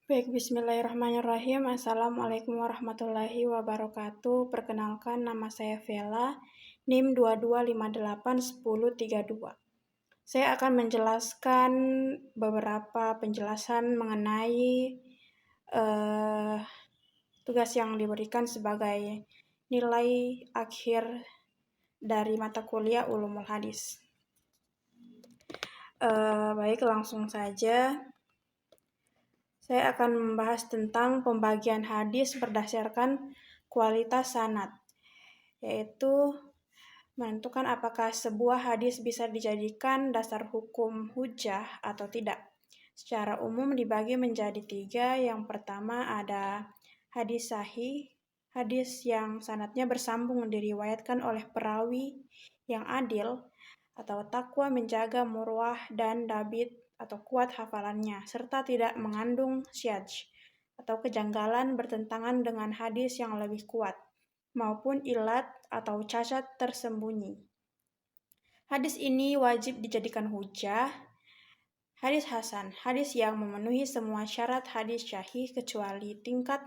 Baik, bismillahirrahmanirrahim. Assalamualaikum warahmatullahi wabarakatuh. Perkenalkan, nama saya Vela, NIM 22581032. Saya akan menjelaskan beberapa penjelasan mengenai tugas yang diberikan sebagai nilai akhir dari mata kuliah Ulumul Hadis. Baik, langsung saja. Saya akan membahas tentang pembagian hadis berdasarkan kualitas sanad, yaitu menentukan apakah sebuah hadis bisa dijadikan dasar hukum hujjah atau tidak. Secara umum dibagi menjadi 3. Yang pertama ada hadis sahih, hadis yang sanadnya bersambung diriwayatkan oleh perawi yang adil atau takwa menjaga murwah dan dabit atau kuat hafalannya, serta tidak mengandung syadz atau kejanggalan bertentangan dengan hadis yang lebih kuat, maupun ilat atau cacat tersembunyi. Hadis ini wajib dijadikan hujjah. Hadis hasan, hadis yang memenuhi semua syarat hadis syahih kecuali tingkat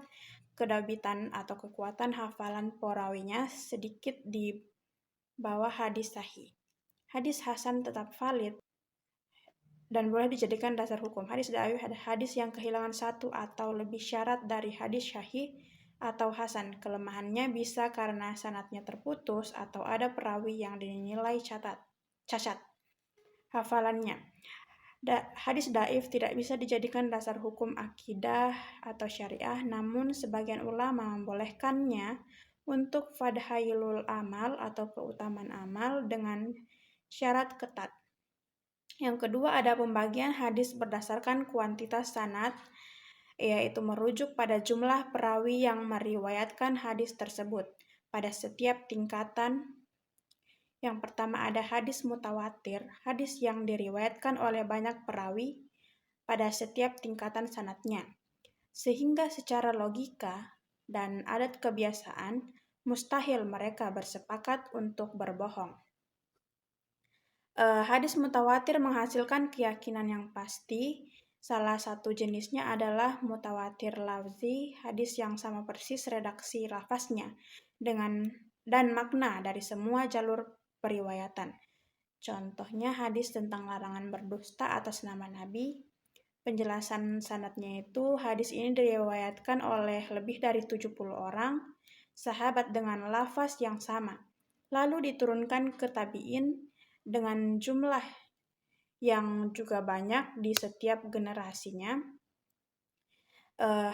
kedabitan atau kekuatan hafalan perawinya sedikit di bawah hadis sahih. Hadis hasan tetap valid dan boleh dijadikan dasar hukum. Hadis dhaif ada hadis yang kehilangan satu atau lebih syarat dari hadis syahih atau hasan. Kelemahannya bisa karena sanadnya terputus atau ada perawi yang dinilai cacat hafalannya. Hadis dhaif tidak bisa dijadikan dasar hukum akidah atau syariah, namun sebagian ulama membolehkannya untuk fadhailul amal atau keutamaan amal dengan syarat ketat. Yang kedua ada pembagian hadis berdasarkan kuantitas sanad, yaitu merujuk pada jumlah perawi yang meriwayatkan hadis tersebut pada setiap tingkatan. Yang pertama ada hadis mutawatir, hadis yang diriwayatkan oleh banyak perawi pada setiap tingkatan sanadnya, sehingga secara logika dan adat kebiasaan mustahil mereka bersepakat untuk berbohong. Hadis mutawatir menghasilkan keyakinan yang pasti. Salah satu jenisnya adalah mutawatir lafzi, hadis yang sama persis redaksi lafaznya dan makna dari semua jalur periwayatan. Contohnya hadis tentang larangan berdusta atas nama Nabi. Penjelasan sanadnya itu, hadis ini diriwayatkan oleh lebih dari 70 orang sahabat dengan lafaz yang sama, lalu diturunkan ke tabi'in dengan jumlah yang juga banyak di setiap generasinya.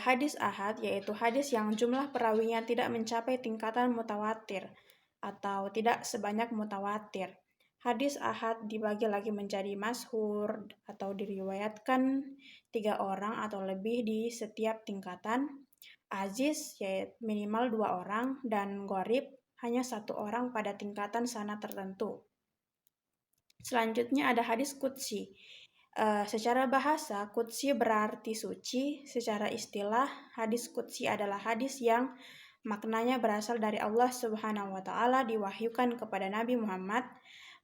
Hadis ahad, yaitu hadis yang jumlah perawinya tidak mencapai tingkatan mutawatir atau tidak sebanyak mutawatir. Hadis ahad dibagi lagi menjadi mashhur atau diriwayatkan 3 orang atau lebih di setiap tingkatan. Aziz, yaitu minimal 2 orang, dan gharib hanya 1 orang pada tingkatan sanad tertentu. Selanjutnya ada hadis qudsi. Secara bahasa, qudsi berarti suci. Secara istilah, hadis qudsi adalah hadis yang maknanya berasal dari Allah Subhanahu wa Ta'ala, diwahyukan kepada Nabi Muhammad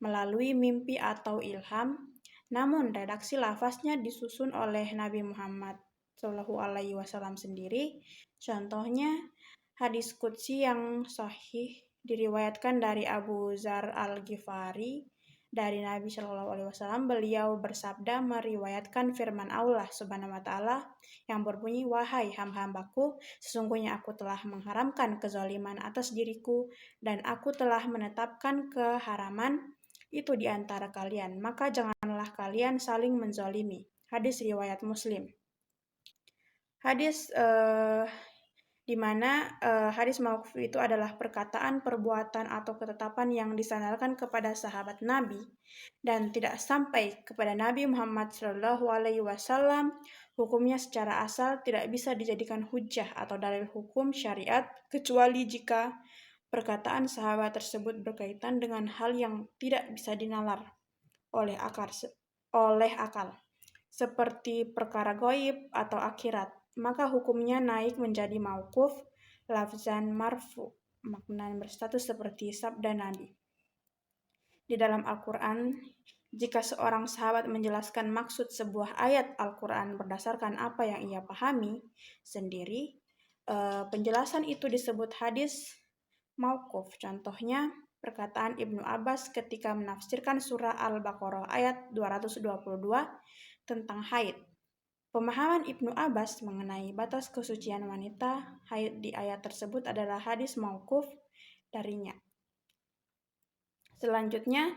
melalui mimpi atau ilham, namun redaksi lafaznya disusun oleh Nabi Muhammad SAW sendiri. Contohnya, hadis qudsi yang sahih diriwayatkan dari Abu Dzar Al-Ghifari dari Nabi SAW. Beliau bersabda meriwayatkan firman Allah Subhanahu wa Ta'ala yang berbunyi, "Wahai hamba-hambaku, sesungguhnya aku telah mengharamkan kezaliman atas diriku dan aku telah menetapkan keharaman itu di antara kalian, maka janganlah kalian saling menzalimi." Hadis riwayat Muslim. Hadis di mana hadis mauquf itu adalah perkataan, perbuatan, atau ketetapan yang disandarkan kepada sahabat Nabi dan tidak sampai kepada Nabi Muhammad SAW. Hukumnya secara asal tidak bisa dijadikan hujjah atau dalil hukum syariat kecuali jika perkataan sahabat tersebut berkaitan dengan hal yang tidak bisa dinalar oleh akal, seperti perkara ghaib atau akhirat, maka hukumnya naik menjadi mauquf lafzan marfu, makna berstatus seperti sabda Nabi. Di dalam Al-Quran Jika seorang sahabat menjelaskan maksud sebuah ayat Al-Quran berdasarkan apa yang ia pahami sendiri, penjelasan itu disebut hadis mauquf. Contohnya, perkataan Ibnu Abbas ketika menafsirkan surah Al-Baqarah ayat 222 tentang haid. Pemahaman Ibnu Abbas mengenai batas kesucian wanita haid di ayat tersebut adalah hadis mauquf darinya. Selanjutnya,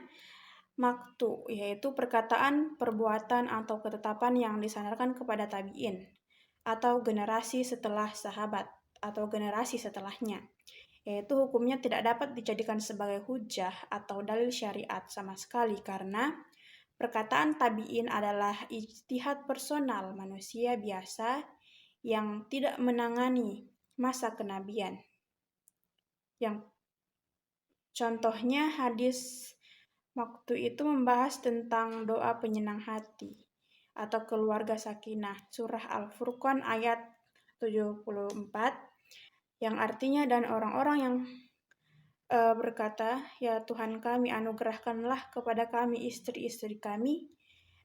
maktu, yaitu perkataan, perbuatan, atau ketetapan yang disandarkan kepada tabi'in, atau generasi setelah sahabat, atau generasi setelahnya, yaitu hukumnya tidak dapat dijadikan sebagai hujah atau dalil syariat sama sekali karena perkataan tabi'in adalah ijtihad personal manusia biasa yang tidak menangani masa kenabian. Yang contohnya hadis waktu itu membahas tentang doa penyenang hati atau keluarga sakinah, surah Al-Furqan ayat 74, yang artinya dan orang-orang yang berkata, "Ya Tuhan kami, anugerahkanlah kepada kami istri-istri kami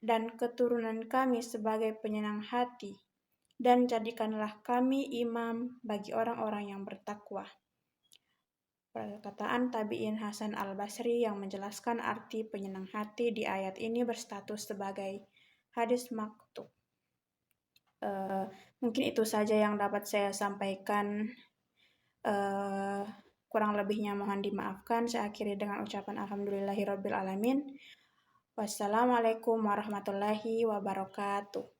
dan keturunan kami sebagai penyenang hati, dan jadikanlah kami imam bagi orang-orang yang bertakwa." Perkataan tabi'in Hasan al-Basri yang menjelaskan arti penyenang hati di ayat ini berstatus sebagai hadis maktub. Mungkin itu saja yang dapat saya sampaikan. Kurang lebihnya mohon dimaafkan. Saya akhiri dengan ucapan alhamdulillahirabbil alamin. Wassalamualaikum warahmatullahi wabarakatuh.